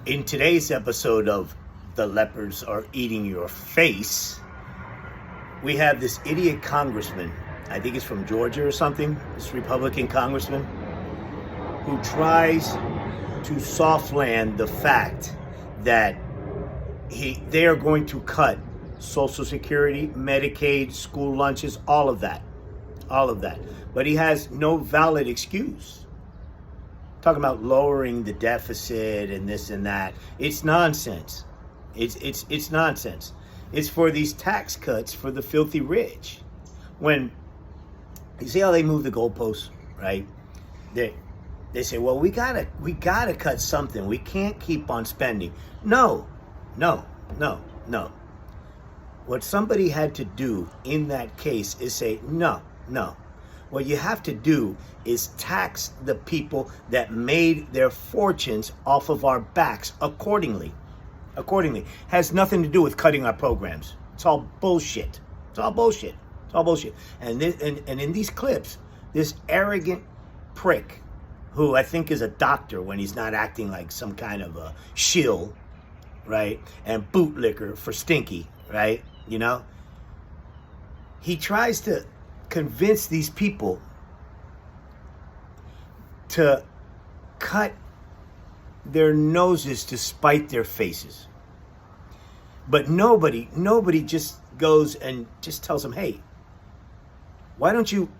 In today's episode of The Leopards Are Eating Your Face, we have this idiot congressman, I think it's from Georgia or something, this Republican congressman, who tries to soft land the fact that they are going to cut Social Security, Medicaid, school lunches, all of that. But he has no valid excuse. Talking about lowering the deficit and this and that. It's nonsense. It's nonsense. It's for these tax cuts for the filthy rich. When you see how they move the goalposts, right? They say, well, we gotta cut something. We can't keep on spending. No. What somebody had to do in that case is say, no. What you have to do is tax the people that made their fortunes off of our backs accordingly. Has nothing to do with cutting our programs. It's all bullshit. And in these clips, this arrogant prick, who I think is a doctor when he's not acting like some kind of a shill, right? And bootlicker for stinky, right? You know? He tries to convince these people to cut their noses to spite their faces. But nobody just goes and just tells them, hey, why don't you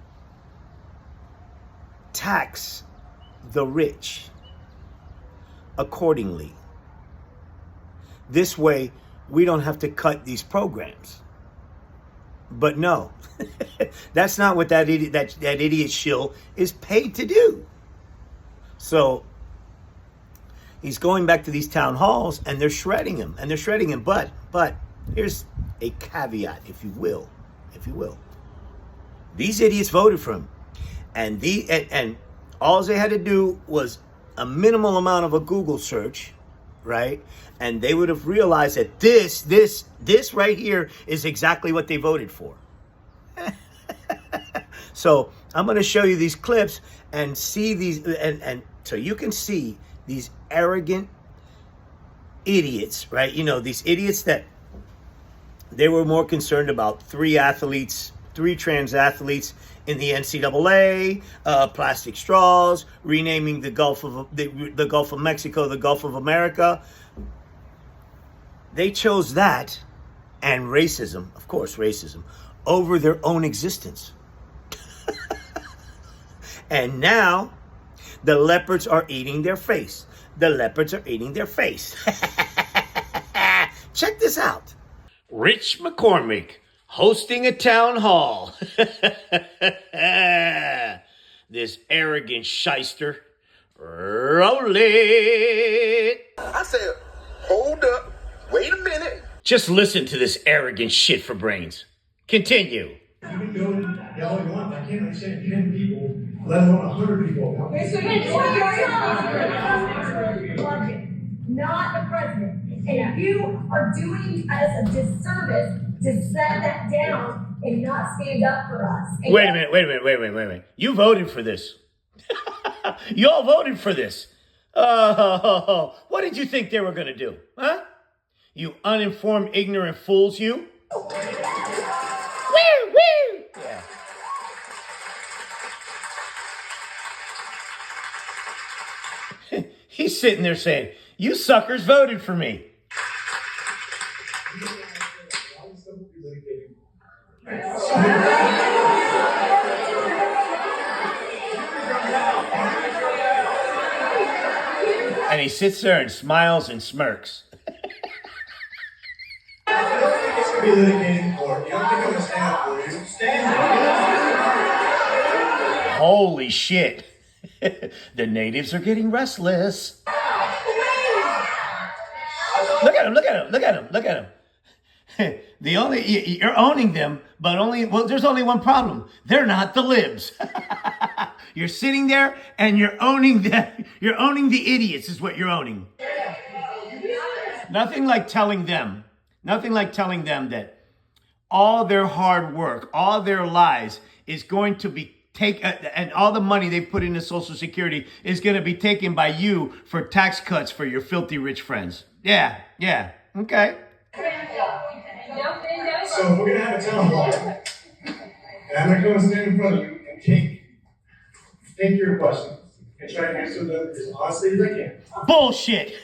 tax the rich accordingly? This way, we don't have to cut these programs. But no, that's not what that idiot shill is paid to do. So he's going back to these town halls and they're shredding him. But here's a caveat, if you will. These idiots voted for him. And all they had to do was a minimal amount of a Google search, right? And they would have realized that this right here is exactly what they voted for. So I'm going to show you these clips and see these, and so you can see these arrogant idiots, right? You know, these idiots that they were more concerned about three trans athletes in the NCAA, plastic straws, renaming the Gulf of Mexico, the Gulf of America. They chose that and racism, of course, over their own existence. And now the leopards are eating their face. Check this out. Rich McCormick hosting a town hall. This arrogant shyster. Roll it. I said, hold up. Wait a minute. Just listen to this arrogant shit for brains. Continue. You can go and yell all you want. I can't understand 10 people, let alone 100 people. Okay, so it's budget, not the president. And you are doing us a disservice to set that down and not stand up for us. And wait a minute. You voted for this. You all voted for this. What did you think they were going to do? Huh? You uninformed, ignorant fools, you. Woo! Yeah. He's sitting there saying, you suckers voted for me. And he sits there and smiles and smirks. Holy shit. The natives are getting restless. Look at him. You're owning them, but there's only one problem. They're not the libs. You're sitting there and you're owning them. You're owning the idiots is what you're owning. Nothing like telling them that all their hard work, all their lies is going to be and all the money they put into Social Security is going to be taken by you for tax cuts for your filthy rich friends. Yeah, okay. So we're gonna have a town hall, and I'm gonna go and stand in front of you and take your questions and try to answer them as honestly as I can. Bullshit.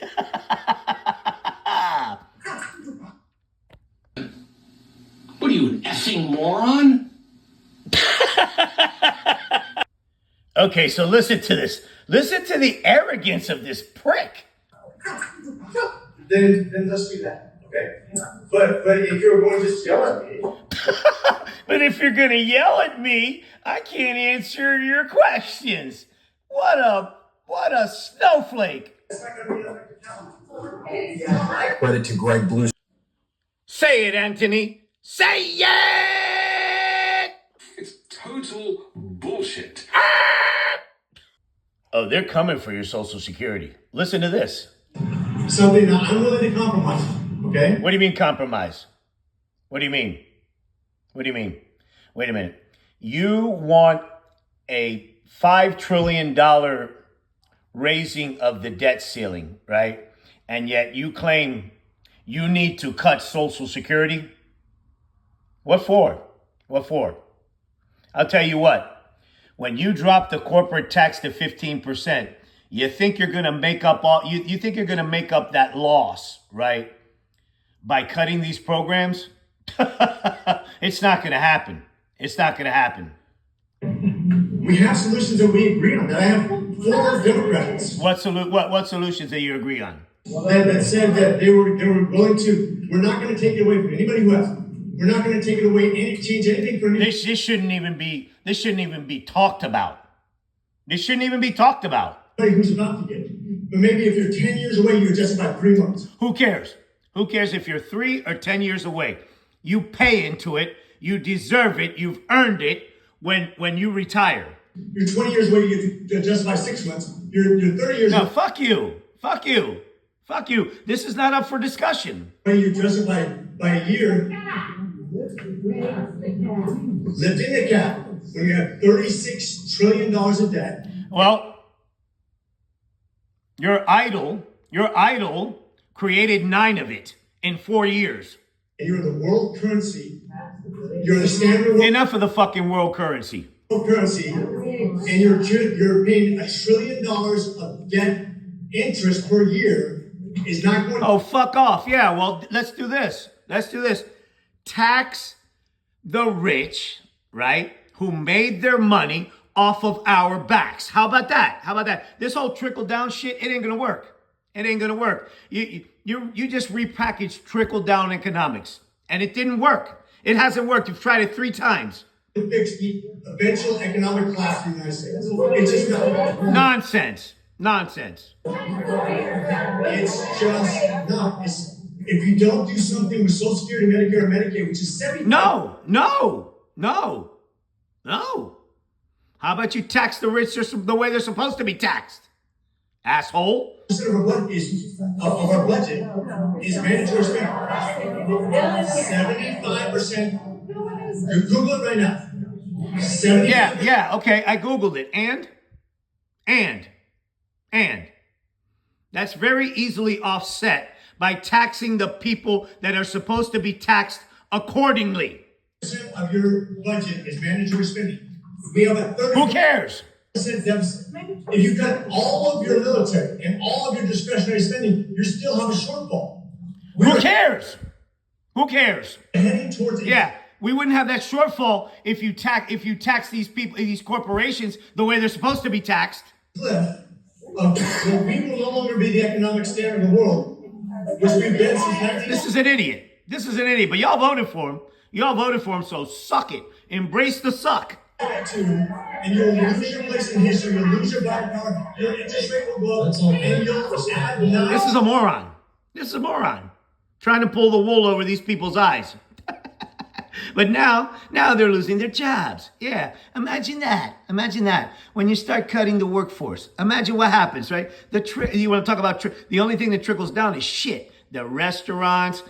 What are you, an effing moron? Okay, so listen to this. Listen to the arrogance of this prick. Then let's do that, okay? But if you're going to just yell at me, But if you're going to yell at me, I can't answer your questions. What a snowflake. it's not gonna be like Credit to Greg Blue. Say it, Anthony. Say it! It's total bullshit. Oh, they're coming for your Social Security. Listen to this. something that I'm willing to compromise, okay? What do you mean compromise? What do you mean? What do you mean? Wait a minute. You want a $5 trillion raising of the debt ceiling, right? And yet you claim you need to cut Social Security? What for? What for? I'll tell you what. When you drop the corporate tax to 15%, you think you're going to make up you think you're going to make up that loss, right? By cutting these programs? It's not going to happen. It's not going to happen. We have solutions that we agree on. That I have 4 Democrats What solutions that you agree on? that said that they were willing to. We're not going to take it away from anybody who has. We're not going to take it away. Change anything for anybody. This shouldn't even be talked about. This shouldn't even be talked about. Who's about to get it. But maybe if you're 10 years away, you're just about 3 months. Who cares? Who cares if you're 3 or 10 years away? You pay into it. You deserve it. You've earned it when you retire. You're 20 years away, you get to justify 6 months. You're 30 years No, away. fuck you. Fuck you. Fuck you. This is not up for discussion. You justify by a year. Lived in the cap when you have $36 trillion of debt. Well, your idol created 9 of it in 4 years. And you're the world currency. You're the standard world Enough of the fucking world currency. currency. And you're paying $1 trillion of debt interest per year is not going to. Oh, fuck off. Yeah, well, let's do this. Let's do this. Tax the rich, right, who made their money off of our backs. How about that? How about that? This whole trickle-down shit, it ain't going to work. It ain't going to work. You just repackaged trickle-down economics, and it didn't work. It hasn't worked. You've tried it 3 times. Fix the eventual economic class in the United States. It's just not. Nonsense. Nonsense. It's just not. If you don't do something with Social Security, Medicare, and Medicaid, which is 70. No. How about you tax the rich the way they're supposed to be taxed? Asshole. Percent of our budget is mandatory spending. 75%. You Google it right now. 70. Yeah, okay, I Googled it. And. That's very easily offset by taxing the people that are supposed to be taxed accordingly. Percent of your budget is mandatory spending. We have a 30% Who cares? deficit. If you cut all of your military and all of your discretionary spending, you still have a shortfall. Who cares? Who cares? Heading towards Yeah, we wouldn't have that shortfall if you tax these people, these corporations, the way they're supposed to be taxed. cliff of where we will no longer be the economic standard of the world, which we've been since 19. This is an idiot. This is an idiot. But y'all voted for him. Y'all voted for him, so suck it. Embrace the suck. And you'll lose your place in history, you'll lose your buying power, your interest rate will go up, and you'll add now. This is a moron. This is a moron. Trying to pull the wool over these people's eyes. But now they're losing their jobs. Yeah, imagine that. Imagine that. When you start cutting the workforce, imagine what happens, right? You want to talk about the only thing that trickles down is shit. The restaurants,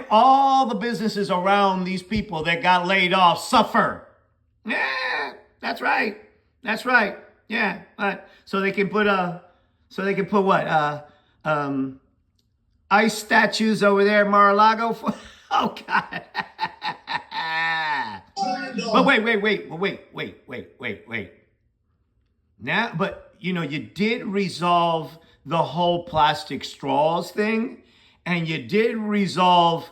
all the businesses around these people that got laid off suffer. Yeah, That's right. That's right. Yeah. So they can put what? Ice statues over there at Mar-a-Lago. Oh God. But wait. Now, but you did resolve the whole plastic straws thing, and you did resolve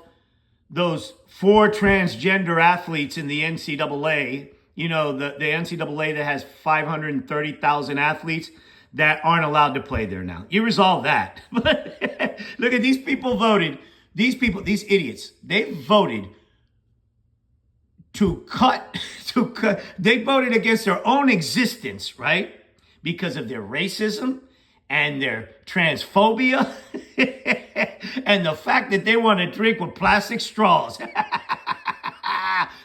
those 4 transgender athletes in the NCAA. The NCAA that has 530,000 athletes that aren't allowed to play there now. You resolve that. But look at these people voted. These idiots, they voted to cut, they voted against their own existence, right? Because of their racism and their transphobia and the fact that they want to drink with plastic straws.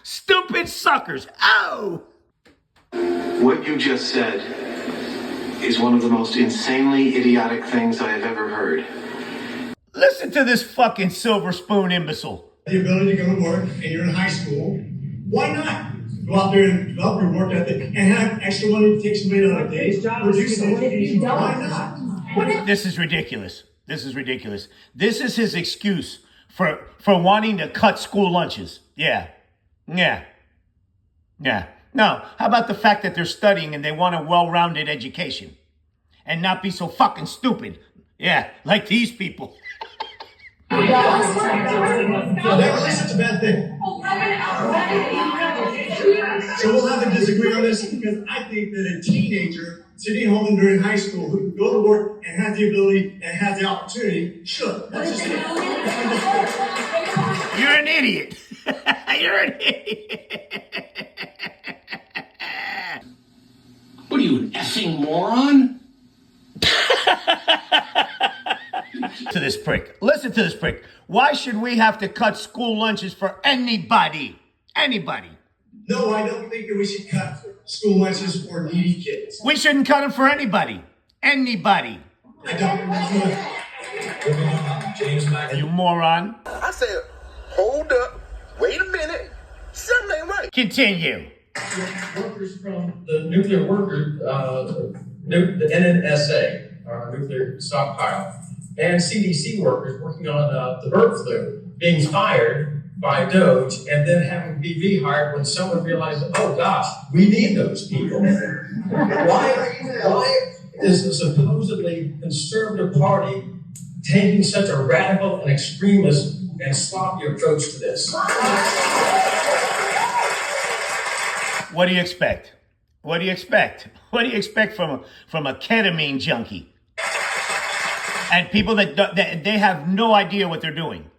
Stupid suckers. Oh! What you just said is one of the most insanely idiotic things I have ever heard. Listen to this fucking silver spoon imbecile. The ability to go to work and you're in high school, why not? Go out there and develop your work ethic and have extra money to take somebody on a date. Why not? This is ridiculous. This is ridiculous. This is his excuse for wanting to cut school lunches. Yeah. No, how about the fact that they're studying and they want a well-rounded education and not be so fucking stupid? Yeah, like these people. That really such a bad thing. So we'll have to disagree on this because I think that a teenager sitting home during high school who can go to work and has the ability and has the opportunity should. That's just it. You're an idiot. You're an idiot. What are you, an effing moron? Listen to this prick. Why should we have to cut school lunches for anybody? Anybody. No, I don't think that we should cut school lunches for needy kids. We shouldn't cut them for anybody. Anybody. I don't. James Mack. You moron. I said, hold up, wait a minute, something ain't right. Continue. Workers from the nuclear workers, the NNSA, our nuclear stockpile, and CDC workers working on the bird flu, being fired by Doge and then having to be rehired when someone realized, oh gosh, we need those people. Why is the supposedly conservative party taking such a radical and extremist and sloppy approach to this? What do you expect? What do you expect? What do you expect from a ketamine junkie? And people that they have no idea what they're doing.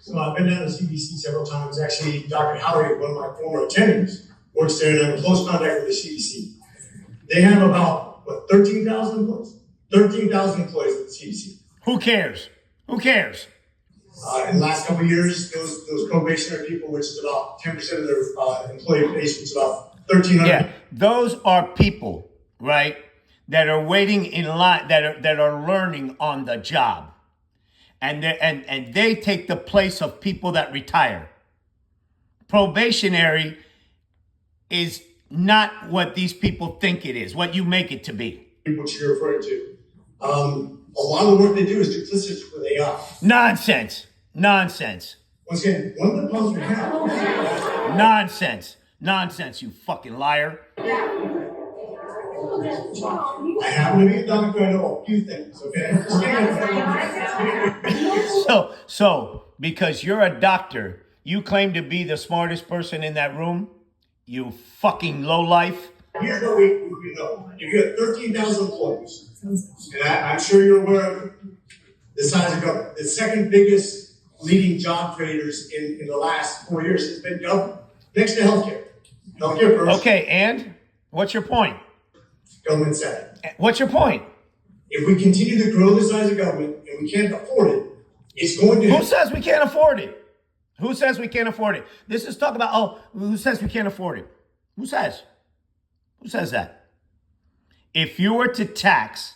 So I've been down to CDC several times. Actually, Dr. Howard, one of my former attendants, works there and I'm in close contact with the CDC. They have about, 13,000 employees? 13,000 employees at the CDC. Who cares? Who cares? In the last couple of years, those probationary people, which is about 10% of their employee base, which is about 1,300. Yeah, those are people, right, that are waiting in line, that are learning on the job, and they take the place of people that retire. Probationary is not what these people think it is, what you make it to be. What you're referring to. A lot of the work they do is duplicitous with AI. Nonsense. Once again, one of the problems we have. Nonsense, you fucking liar. I happen to be a doctor, I know a few things, okay? So, because you're a doctor, you claim to be the smartest person in that room? You fucking lowlife. Here's what we know. If you have 13,000 employees, and I'm sure you're aware of the size of government, the second biggest leading job creators in the last 4 years has been government, next to healthcare. Healthcare first. Okay, and what's your point? Government second. What's your point? If we continue to grow the size of government and we can't afford it, it's going to... Who says we can't afford it? Who says we can't afford it? This is talk about, who says we can't afford it? Who says? Who says that? If you were to tax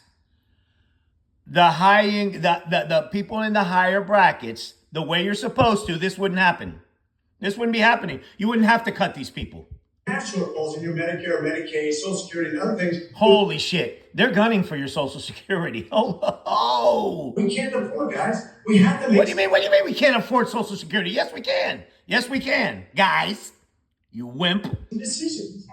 the people in the higher brackets the way you're supposed to, this wouldn't happen. This wouldn't be happening. You wouldn't have to cut these people. Have shortfalls in your Medicare, Medicaid, Social Security, and other things. Holy shit. They're gunning for your Social Security. Oh. We can't afford, guys. We have to make. What do you mean? What do you mean we can't afford Social Security? Yes, we can. Yes, we can. Guys, you wimp. Decisions.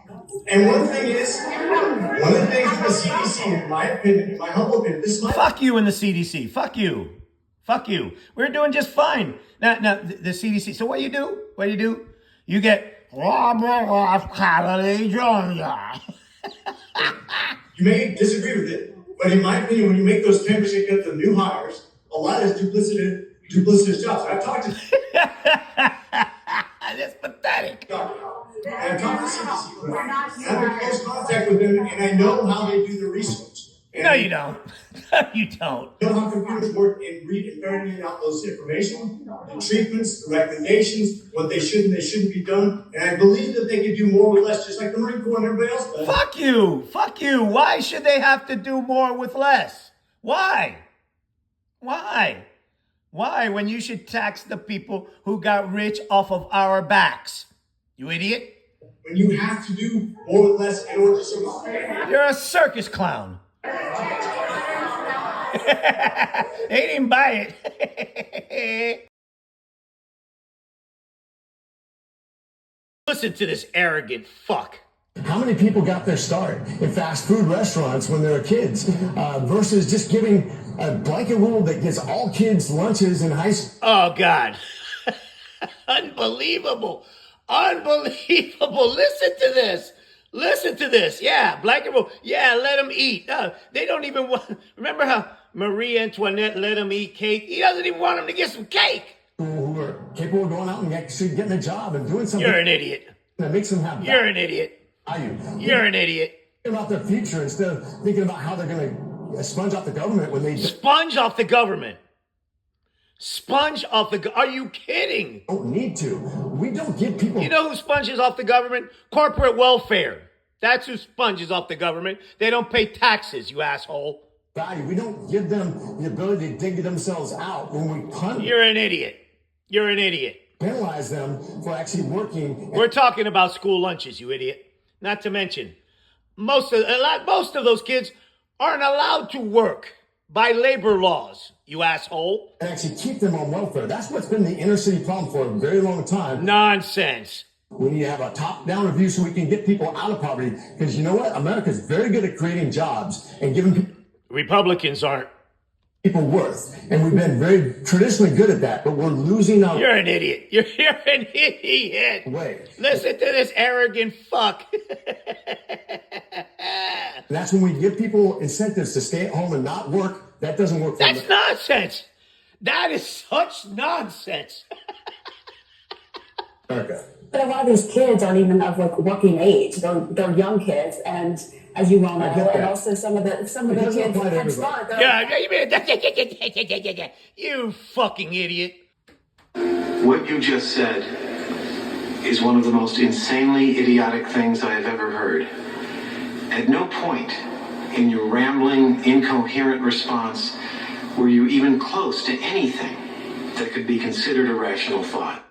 And one thing is, one of the things with the CDC, in my opinion, in my humble opinion, this might. Fuck you and the CDC. Fuck you. Fuck you. We're doing just fine. Now, the CDC. So what do you do? What do you do? You get Georgia. You may disagree with it, but in my opinion, when you make those 10% cuts to new hires, a lot of duplicitous jobs. I've talked to. That's pathetic. I've talked to CDC. I'm in close contact with them, and I know how they do the research. And No, you don't. No, you don't. I know how computers work in ferreting out those information, the treatments, the recommendations, what they should and they shouldn't be done. And I believe that they could do more with less, just like the Marine Corps and everybody else does. Fuck you. Fuck you. Why should they have to do more with less? Why? Why? Why when you should tax the people who got rich off of our backs? You idiot. When you have to do more with less in order to survive. You're a circus clown. They didn't buy it. Listen to this arrogant fuck. How many people got their start in fast food restaurants when they were kids versus just giving a blanket rule that gets all kids lunches in high school? Oh, God. Unbelievable. Unbelievable. Listen to this. Listen to this. Yeah, blanket rule. Yeah, let them eat. They don't even want... Remember how Marie Antoinette let them eat cake? He doesn't even want them to get some cake. Who are capable of going out and actually getting a job and doing something. You're an idiot. That makes them have You're an idiot. value. You're an idiot. Think about their future instead of thinking about how they're going to sponge off the government when they Sponge off the government. Sponge off the... Are you kidding? don't need to. We don't give people... You know who sponges off the government? Corporate welfare. That's who sponges off the government. They don't pay taxes, you asshole. value. We don't give them the ability to dig themselves out when we punish. You're an idiot. You're an idiot. Penalize them for actually working. We're talking about school lunches, you idiot. Not to mention, most of those kids aren't allowed to work by labor laws, you asshole. And actually keep them on welfare. That's what's been the inner city problem for a very long time. Nonsense. We need to have a top-down review so we can get people out of poverty. Because you know what? America's very good at creating jobs and giving Republicans aren't. people worth. And we've been very traditionally good at that, but we're losing our You're an idiot. You're an idiot. way. Listen to this arrogant fuck. And that's when we give people incentives to stay at home and not work. That doesn't work for That's nonsense. That is such nonsense. America. But a lot of these kids aren't even of like working age. They're young kids, and as you well know, and also some of the kids apply to head everybody. start. Yeah, you fucking idiot. What you just said is one of the most insanely idiotic things I have ever heard. At no point in your rambling, incoherent response were you even close to anything that could be considered a rational thought.